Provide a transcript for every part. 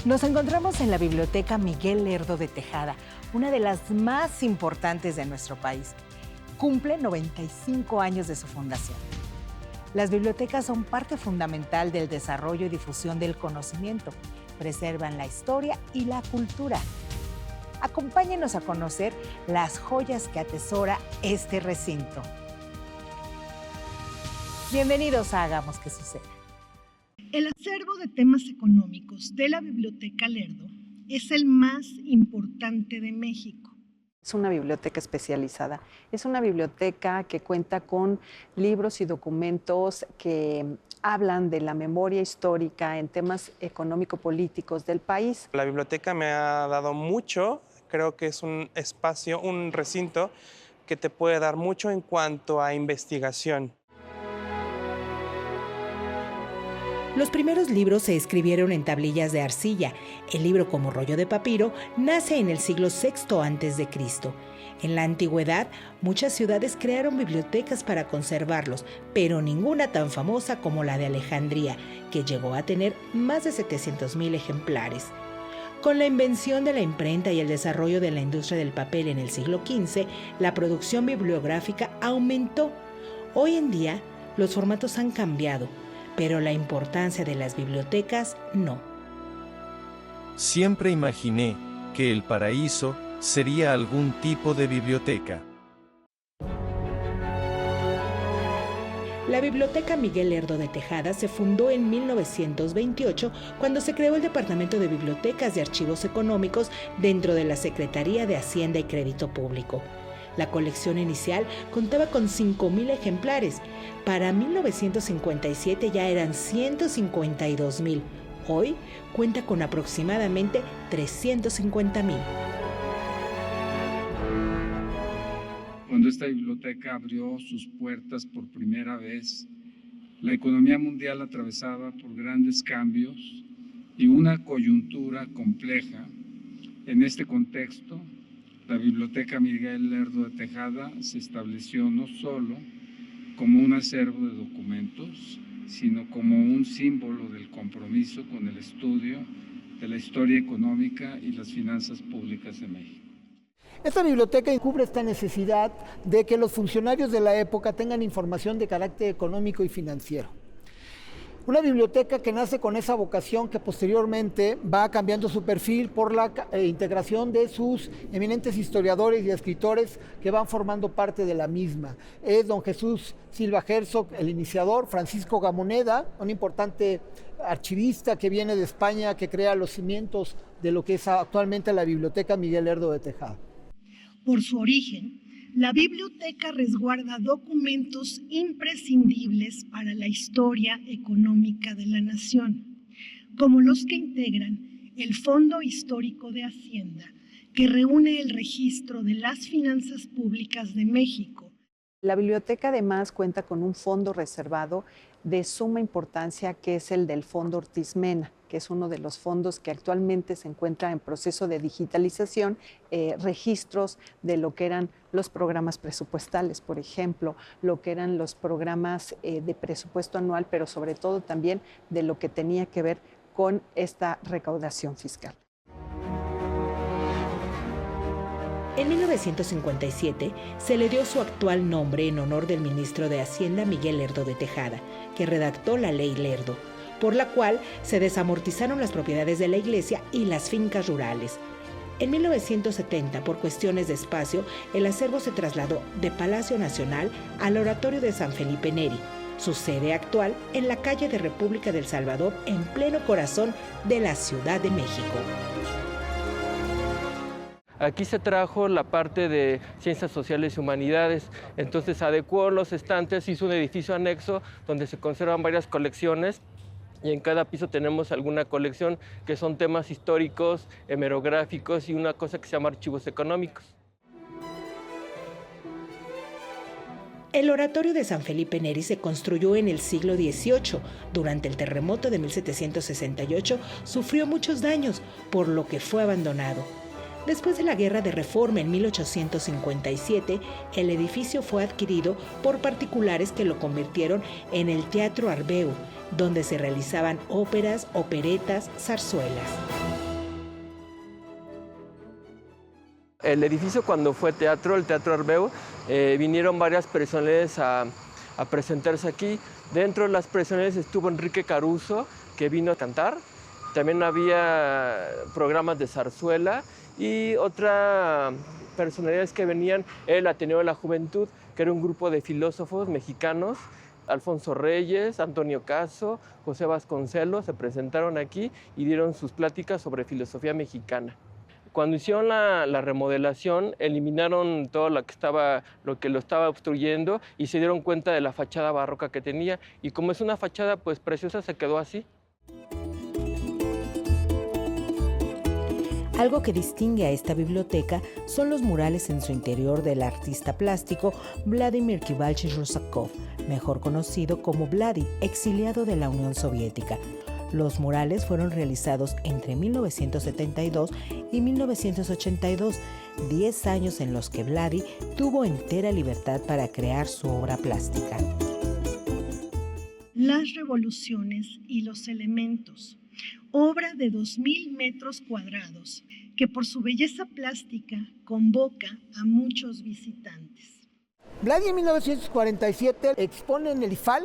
Nos encontramos en la Biblioteca Miguel Lerdo de Tejada, una de las más importantes de nuestro país. Cumple 95 años de su fundación. Las bibliotecas son parte fundamental del desarrollo y difusión del conocimiento. Preservan la historia y la cultura. Acompáñenos a conocer las joyas que atesora este recinto. Bienvenidos a Hagamos que Suceda. El acervo de temas económicos de la Biblioteca Lerdo es el más importante de México. Es una biblioteca especializada. Es una biblioteca que cuenta con libros y documentos que hablan de la memoria histórica en temas económico-políticos del país. La biblioteca me ha dado mucho. Creo que es un espacio, un recinto que te puede dar mucho en cuanto a investigación. Los primeros libros se escribieron en tablillas de arcilla. El libro, como rollo de papiro, nace en el siglo VI a.C. En la antigüedad, muchas ciudades crearon bibliotecas para conservarlos, pero ninguna tan famosa como la de Alejandría, que llegó a tener más de 700,000 ejemplares. Con la invención de la imprenta y el desarrollo de la industria del papel en el siglo XV, la producción bibliográfica aumentó. Hoy en día, los formatos han cambiado, pero la importancia de las bibliotecas no. Siempre imaginé que el paraíso sería algún tipo de biblioteca. La Biblioteca Miguel Lerdo de Tejada se fundó en 1928 cuando se creó el Departamento de Bibliotecas y Archivos Económicos dentro de la Secretaría de Hacienda y Crédito Público. La colección inicial contaba con 5,000 ejemplares. Para 1957 ya eran 152,000. Hoy cuenta con aproximadamente 350,000. Cuando esta biblioteca abrió sus puertas por primera vez, la economía mundial atravesaba por grandes cambios y una coyuntura compleja. En este contexto, la Biblioteca Miguel Lerdo de Tejada se estableció no solo como un acervo de documentos, sino como un símbolo del compromiso con el estudio de la historia económica y las finanzas públicas de México. Esta biblioteca cubre esta necesidad de que los funcionarios de la época tengan información de carácter económico y financiero. Una biblioteca que nace con esa vocación que posteriormente va cambiando su perfil por la integración de sus eminentes historiadores y escritores que van formando parte de la misma. Es don Jesús Silva Herzog, el iniciador, Francisco Gamoneda, un importante archivista que viene de España, que crea los cimientos de lo que es actualmente la Biblioteca Miguel Lerdo de Tejada. Por su origen, la biblioteca resguarda documentos imprescindibles para la historia económica de la nación, como los que integran el Fondo Histórico de Hacienda, que reúne el registro de las finanzas públicas de México. La biblioteca además cuenta con un fondo reservado de suma importancia, que es el del Fondo Ortiz Mena, que es uno de los fondos que actualmente se encuentra en proceso de digitalización, registros de lo que eran los programas presupuestales, por ejemplo, lo que eran los programas de presupuesto anual, pero sobre todo también de lo que tenía que ver con esta recaudación fiscal. En 1957 se le dio su actual nombre en honor del ministro de Hacienda Miguel Lerdo de Tejada, que redactó la Ley Lerdo, por la cual se desamortizaron las propiedades de la iglesia y las fincas rurales. En 1970, por cuestiones de espacio, el acervo se trasladó de Palacio Nacional al Oratorio de San Felipe Neri, su sede actual en la calle de República del Salvador, en pleno corazón de la Ciudad de México. Aquí se trajo la parte de Ciencias Sociales y Humanidades, entonces adecuó los estantes, hizo un edificio anexo donde se conservan varias colecciones y en cada piso tenemos alguna colección que son temas históricos, hemerográficos y una cosa que se llama archivos económicos. El Oratorio de San Felipe Neri se construyó en el siglo XVIII. Durante el terremoto de 1768 sufrió muchos daños, por lo que fue abandonado. Después de la Guerra de Reforma en 1857, el edificio fue adquirido por particulares que lo convirtieron en el Teatro Arbeu, donde se realizaban óperas, operetas, zarzuelas. El edificio cuando fue teatro, el Teatro Arbeu, vinieron varias personalidades a presentarse aquí. Dentro de las personalidades estuvo Enrique Caruso, que vino a cantar. También había programas de zarzuela y otras personalidades que venían, el Ateneo de la Juventud, que era un grupo de filósofos mexicanos. Alfonso Reyes, Antonio Caso, José Vasconcelos se presentaron aquí y dieron sus pláticas sobre filosofía mexicana. Cuando hicieron la remodelación, eliminaron todo lo que lo estaba obstruyendo y se dieron cuenta de la fachada barroca que tenía. Y como es una fachada pues preciosa, se quedó así. Algo que distingue a esta biblioteca son los murales en su interior del artista plástico Vladimir Kivalchich Rusakov, mejor conocido como Vladi, exiliado de la Unión Soviética. Los murales fueron realizados entre 1972 y 1982, 10 años en los que Vladi tuvo entera libertad para crear su obra plástica. Las revoluciones y los elementos, obra de 2.000 metros cuadrados, que por su belleza plástica convoca a muchos visitantes. Vladi en 1947 expone en el IFAL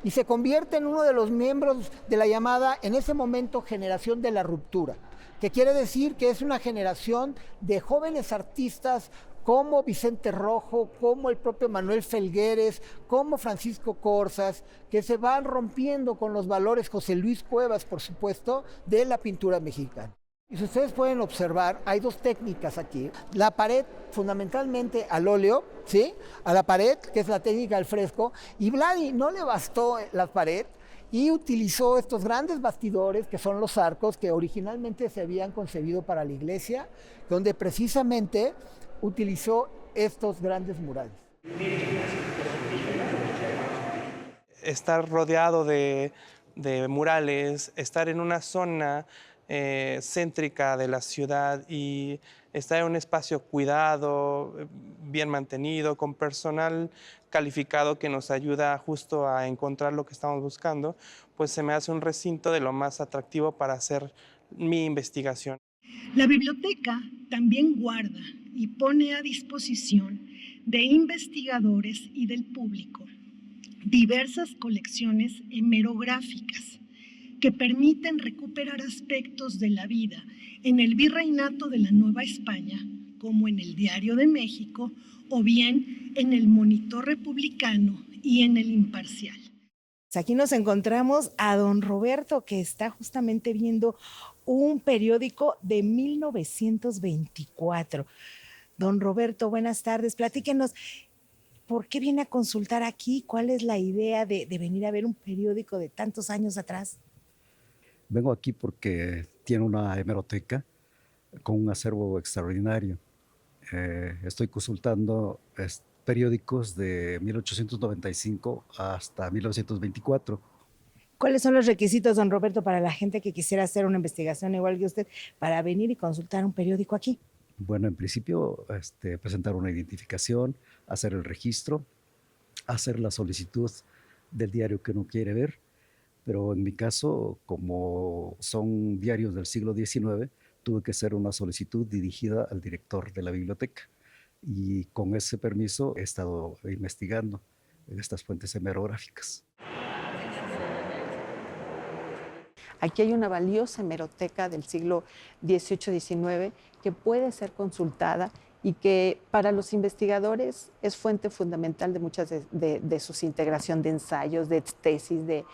y se convierte en uno de los miembros de la llamada, en ese momento, generación de la ruptura, que quiere decir que es una generación de jóvenes artistas como Vicente Rojo, como el propio Manuel Felgueres, como Francisco Corsas, que se van rompiendo con los valores, José Luis Cuevas, por supuesto, de la pintura mexicana. Y si ustedes pueden observar, hay dos técnicas aquí. La pared, fundamentalmente al óleo, ¿sí? A la pared, que es la técnica al fresco, y Vladi no le bastó la pared y utilizó estos grandes bastidores, que son los arcos, que originalmente se habían concebido para la iglesia, donde precisamente utilizó estos grandes murales. Estar rodeado de murales, estar en una zona céntrica de la ciudad y estar en un espacio cuidado, bien mantenido, con personal calificado que nos ayuda justo a encontrar lo que estamos buscando, pues se me hace un recinto de lo más atractivo para hacer mi investigación. La biblioteca también guarda y pone a disposición de investigadores y del público diversas colecciones hemerográficas que permiten recuperar aspectos de la vida en el Virreinato de la Nueva España, como en el Diario de México, o bien en el Monitor Republicano y en el Imparcial. Aquí nos encontramos a don Roberto, que está justamente viendo un periódico de 1924. Don Roberto, buenas tardes. Platíquenos, ¿por qué viene a consultar aquí? ¿Cuál es la idea de venir a ver un periódico de tantos años atrás? Vengo aquí porque tiene una hemeroteca con un acervo extraordinario. Estoy consultando periódicos de 1895 hasta 1924. ¿Cuáles son los requisitos, don Roberto, para la gente que quisiera hacer una investigación igual que usted para venir y consultar un periódico aquí? Bueno, en principio, presentar una identificación, hacer el registro, hacer la solicitud del diario que uno quiere ver, pero en mi caso, como son diarios del siglo XIX, tuve que hacer una solicitud dirigida al director de la biblioteca y con ese permiso he estado investigando en estas fuentes hemerográficas. Aquí hay una valiosa hemeroteca del siglo XVIII-XIX que puede ser consultada y que para los investigadores es fuente fundamental de muchas de sus integración de ensayos, de tesis, de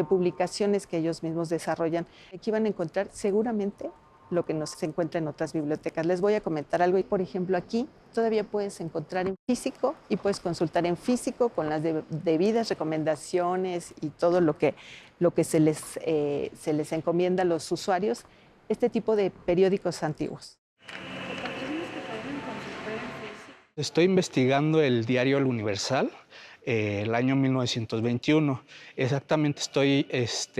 publicaciones que ellos mismos desarrollan. Aquí van a encontrar seguramente lo que no se encuentra en otras bibliotecas. Les voy a comentar algo. Por ejemplo, aquí todavía puedes encontrar en físico y puedes consultar en físico con las debidas recomendaciones y todo lo que se les encomienda a los usuarios, este tipo de periódicos antiguos. Estoy investigando el diario El Universal, el año 1921. Exactamente estoy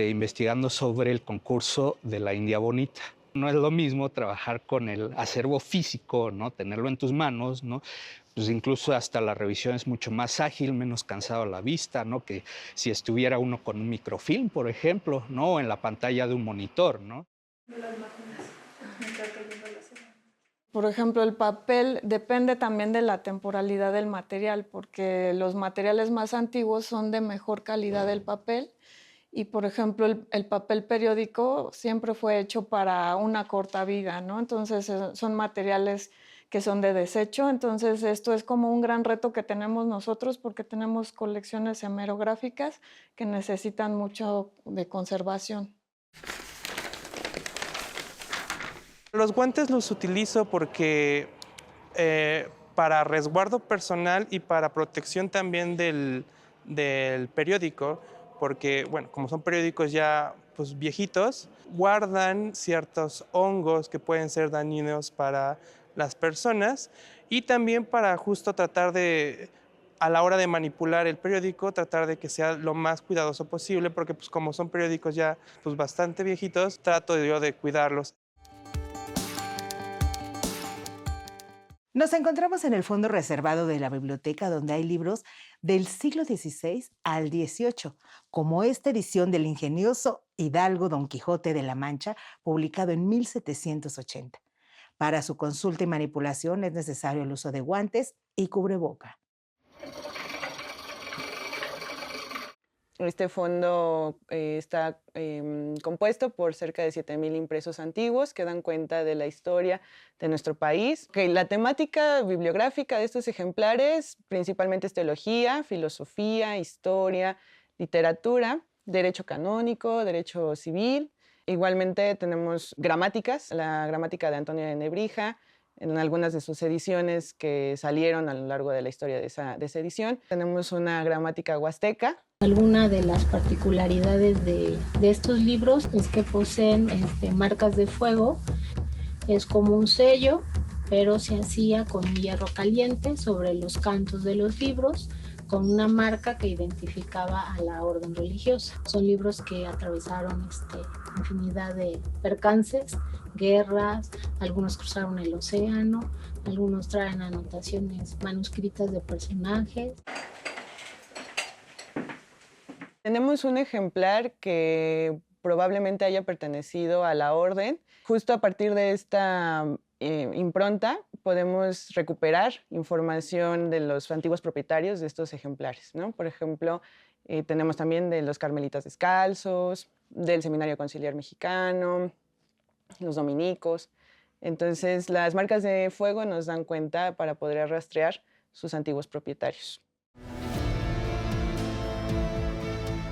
investigando sobre el concurso de la India Bonita. No es lo mismo trabajar con el acervo físico, ¿no? Tenerlo en tus manos, ¿no? Pues incluso hasta la revisión es mucho más ágil, menos cansado a la vista, ¿no? Que si estuviera uno con un microfilm, por ejemplo, ¿no? O en la pantalla de un monitor, ¿no? Por ejemplo, el papel depende también de la temporalidad del material, porque los materiales más antiguos son de mejor calidad del papel y, por ejemplo, el papel periódico siempre fue hecho para una corta vida, ¿no? Entonces, son materiales que son de desecho. Entonces, esto es como un gran reto que tenemos nosotros porque tenemos colecciones hemerográficas que necesitan mucho de conservación. Los guantes los utilizo porque para resguardo personal y para protección también del periódico, porque, bueno, como son periódicos ya pues, viejitos, guardan ciertos hongos que pueden ser dañinos para las personas y también para justo tratar de, a la hora de manipular el periódico, tratar de que sea lo más cuidadoso posible, porque pues, como son periódicos ya pues, bastante viejitos, trato yo de cuidarlos. Nos encontramos en el fondo reservado de la biblioteca donde hay libros del siglo XVI al XVIII, como esta edición del ingenioso Hidalgo Don Quijote de la Mancha, publicado en 1780. Para su consulta y manipulación es necesario el uso de guantes y cubreboca. Este fondo está compuesto por cerca de 7,000 impresos antiguos que dan cuenta de la historia de nuestro país. La temática bibliográfica de estos ejemplares principalmente es teología, filosofía, historia, literatura, derecho canónico, derecho civil. Igualmente tenemos gramáticas, la gramática de Antonio de Nebrija, en algunas de sus ediciones que salieron a lo largo de la historia de esa edición. Tenemos una gramática huasteca. Alguna de las particularidades de estos libros es que poseen marcas de fuego. Es como un sello, pero se hacía con hierro caliente sobre los cantos de los libros, con una marca que identificaba a la orden religiosa. Son libros que atravesaron infinidad de percances, guerras, algunos cruzaron el océano, algunos traen anotaciones manuscritas de personajes. Tenemos un ejemplar que probablemente haya pertenecido a la orden. Justo a partir de esta impronta podemos recuperar información de los antiguos propietarios de estos ejemplares, ¿no? Por ejemplo, tenemos también de los carmelitas descalzos, del Seminario Conciliar Mexicano, los dominicos. Entonces, las marcas de fuego nos dan cuenta para poder rastrear sus antiguos propietarios.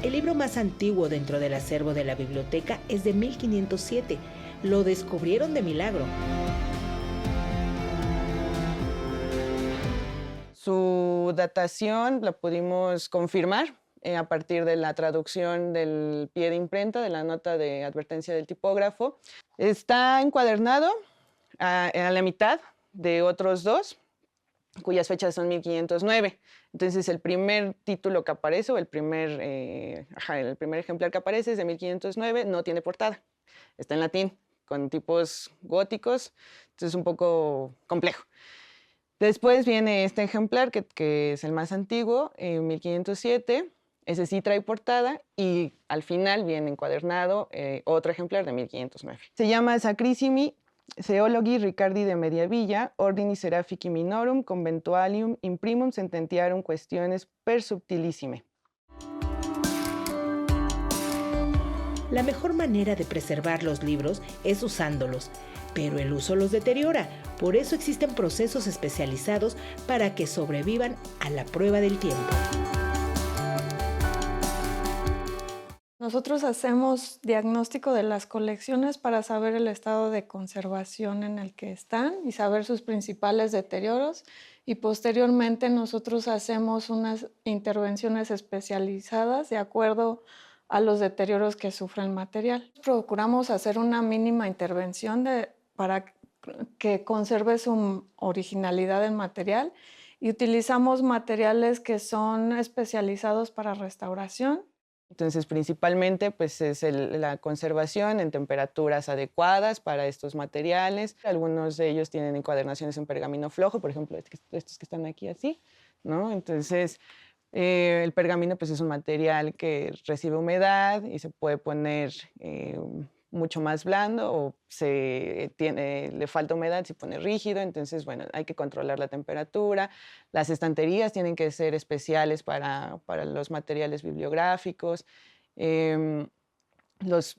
El libro más antiguo dentro del acervo de la biblioteca es de 1507. Lo descubrieron de milagro. Su datación la pudimos confirmar a partir de la traducción del pie de imprenta, de la nota de advertencia del tipógrafo. Está encuadernado a la mitad de otros dos, cuyas fechas son 1509. Entonces, el primer título que aparece, o el primer ejemplar que aparece es de 1509, no tiene portada. Está en latín, con tipos góticos, entonces es un poco complejo. Después viene este ejemplar, que es el más antiguo, 1507. Ese sí trae portada y al final viene encuadernado otro ejemplar de 1509. Se llama Sacrissimi Theologi Ricardi de Mediavilla, Ordini Serafici Minorum Conventualium Imprimum Sententiarum Questiones per Subtilissime. La mejor manera de preservar los libros es usándolos, pero el uso los deteriora. Por eso existen procesos especializados para que sobrevivan a la prueba del tiempo. Nosotros hacemos diagnóstico de las colecciones para saber el estado de conservación en el que están y saber sus principales deterioros, y posteriormente nosotros hacemos unas intervenciones especializadas de acuerdo a los deterioros que sufre el material. Procuramos hacer una mínima intervención para que conserve su originalidad del material, y utilizamos materiales que son especializados para restauración. Entonces, principalmente, pues, es la conservación en temperaturas adecuadas para estos materiales. Algunos de ellos tienen encuadernaciones en pergamino flojo, por ejemplo, estos que están aquí así, ¿no? Entonces, el pergamino, pues, es un material que recibe humedad y se puede poner mucho más blando, o le falta humedad, se pone rígido. Entonces, bueno, hay que controlar la temperatura. Las estanterías tienen que ser especiales para los materiales bibliográficos. Las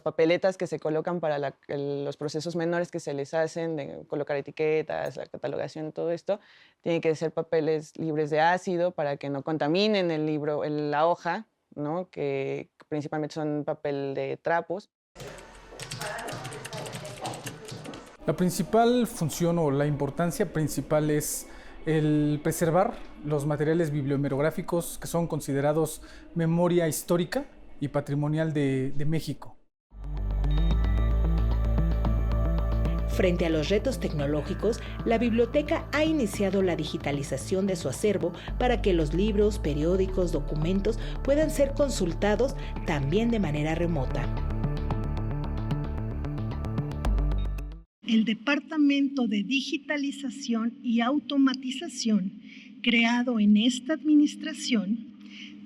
papeletas que se colocan para los procesos menores que se les hacen, de colocar etiquetas, la catalogación, todo esto, tienen que ser papeles libres de ácido para que no contaminen el libro, la hoja, ¿no? Que principalmente son papel de trapos. La principal función o la importancia principal es el preservar los materiales bibliomerográficos que son considerados memoria histórica y patrimonial de México. Frente a los retos tecnológicos, la biblioteca ha iniciado la digitalización de su acervo para que los libros, periódicos, documentos puedan ser consultados también de manera remota. El Departamento de Digitalización y Automatización, creado en esta administración,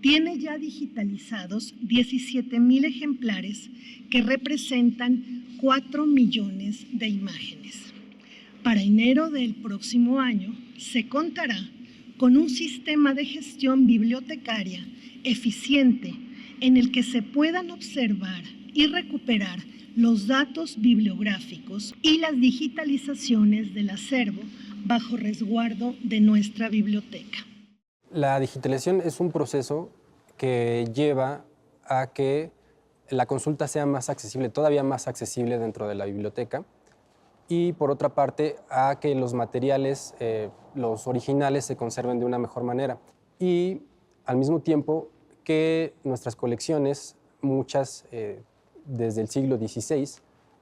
tiene ya digitalizados 17,000 ejemplares que representan 4 millones de imágenes. Para enero del próximo año se contará con un sistema de gestión bibliotecaria eficiente en el que se puedan observar y recuperar los datos bibliográficos y las digitalizaciones del acervo bajo resguardo de nuestra biblioteca. La digitalización es un proceso que lleva a que la consulta sea más accesible, todavía más accesible dentro de la biblioteca, y por otra parte a que los materiales, los originales, se conserven de una mejor manera. Y al mismo tiempo que nuestras colecciones, muchas desde el siglo XVI,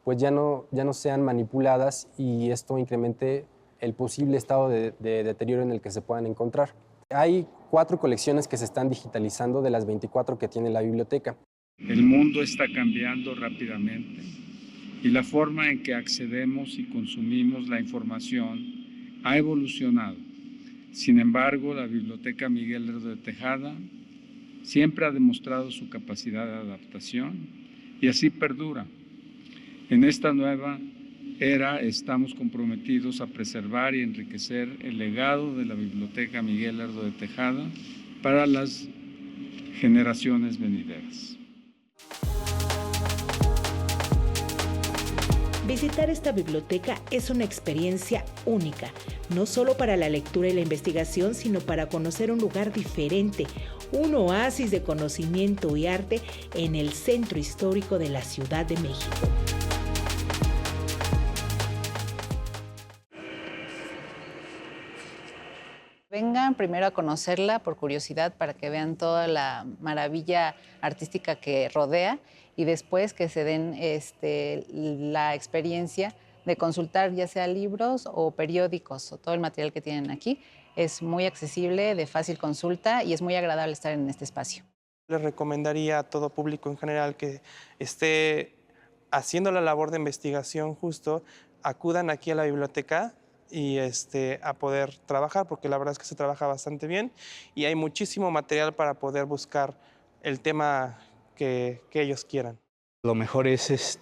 pues ya no sean manipuladas y esto incremente el posible estado de deterioro en el que se puedan encontrar. Hay 4 colecciones que se están digitalizando de las 24 que tiene la biblioteca. El mundo está cambiando rápidamente y la forma en que accedemos y consumimos la información ha evolucionado. Sin embargo, la Biblioteca Miguel Lerdo de Tejada siempre ha demostrado su capacidad de adaptación y así perdura. En esta nueva era estamos comprometidos a preservar y enriquecer el legado de la Biblioteca Miguel Lerdo de Tejada para las generaciones venideras. Visitar esta biblioteca es una experiencia única, no solo para la lectura y la investigación, sino para conocer un lugar diferente, un oasis de conocimiento y arte en el centro histórico de la Ciudad de México. Vengan primero a conocerla por curiosidad para que vean toda la maravilla artística que rodea y después que se den la experiencia de consultar ya sea libros o periódicos o todo el material que tienen aquí. Es muy accesible, de fácil consulta y es muy agradable estar en este espacio. Les recomendaría a todo público en general que esté haciendo la labor de investigación justo, acudan aquí a la biblioteca y a poder trabajar, porque la verdad es que se trabaja bastante bien y hay muchísimo material para poder buscar el tema que ellos quieran. Lo mejor es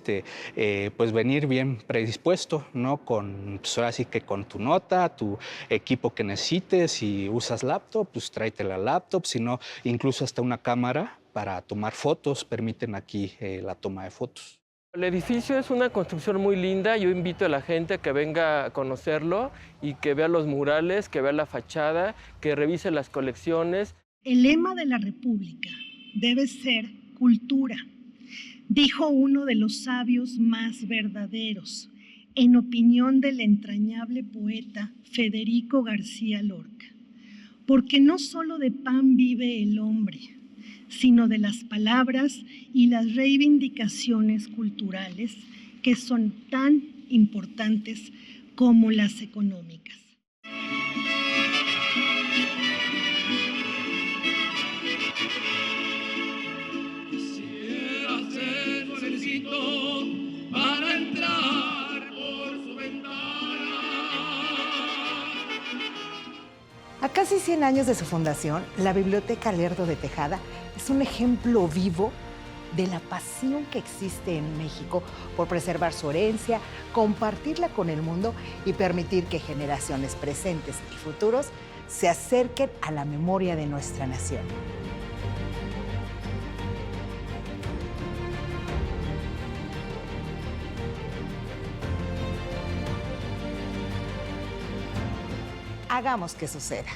pues venir bien predispuesto, ¿no? Pues ahora sí que con tu nota, tu equipo que necesites. Si usas laptop, pues tráete la laptop, si no, incluso hasta una cámara para tomar fotos, permiten aquí la toma de fotos. El edificio es una construcción muy linda. Yo invito a la gente a que venga a conocerlo y que vea los murales, que vea la fachada, que revise las colecciones. El lema de la República debe ser cultura, dijo uno de los sabios más verdaderos, en opinión del entrañable poeta Federico García Lorca, porque no solo de pan vive el hombre, sino de las palabras y las reivindicaciones culturales que son tan importantes como las económicas. Quisiera ser un éxito para entrar por su ventana. A casi 100 años de su fundación, la Biblioteca Lerdo de Tejada es un ejemplo vivo de la pasión que existe en México por preservar su herencia, compartirla con el mundo y permitir que generaciones presentes y futuros se acerquen a la memoria de nuestra nación. Hagamos que suceda.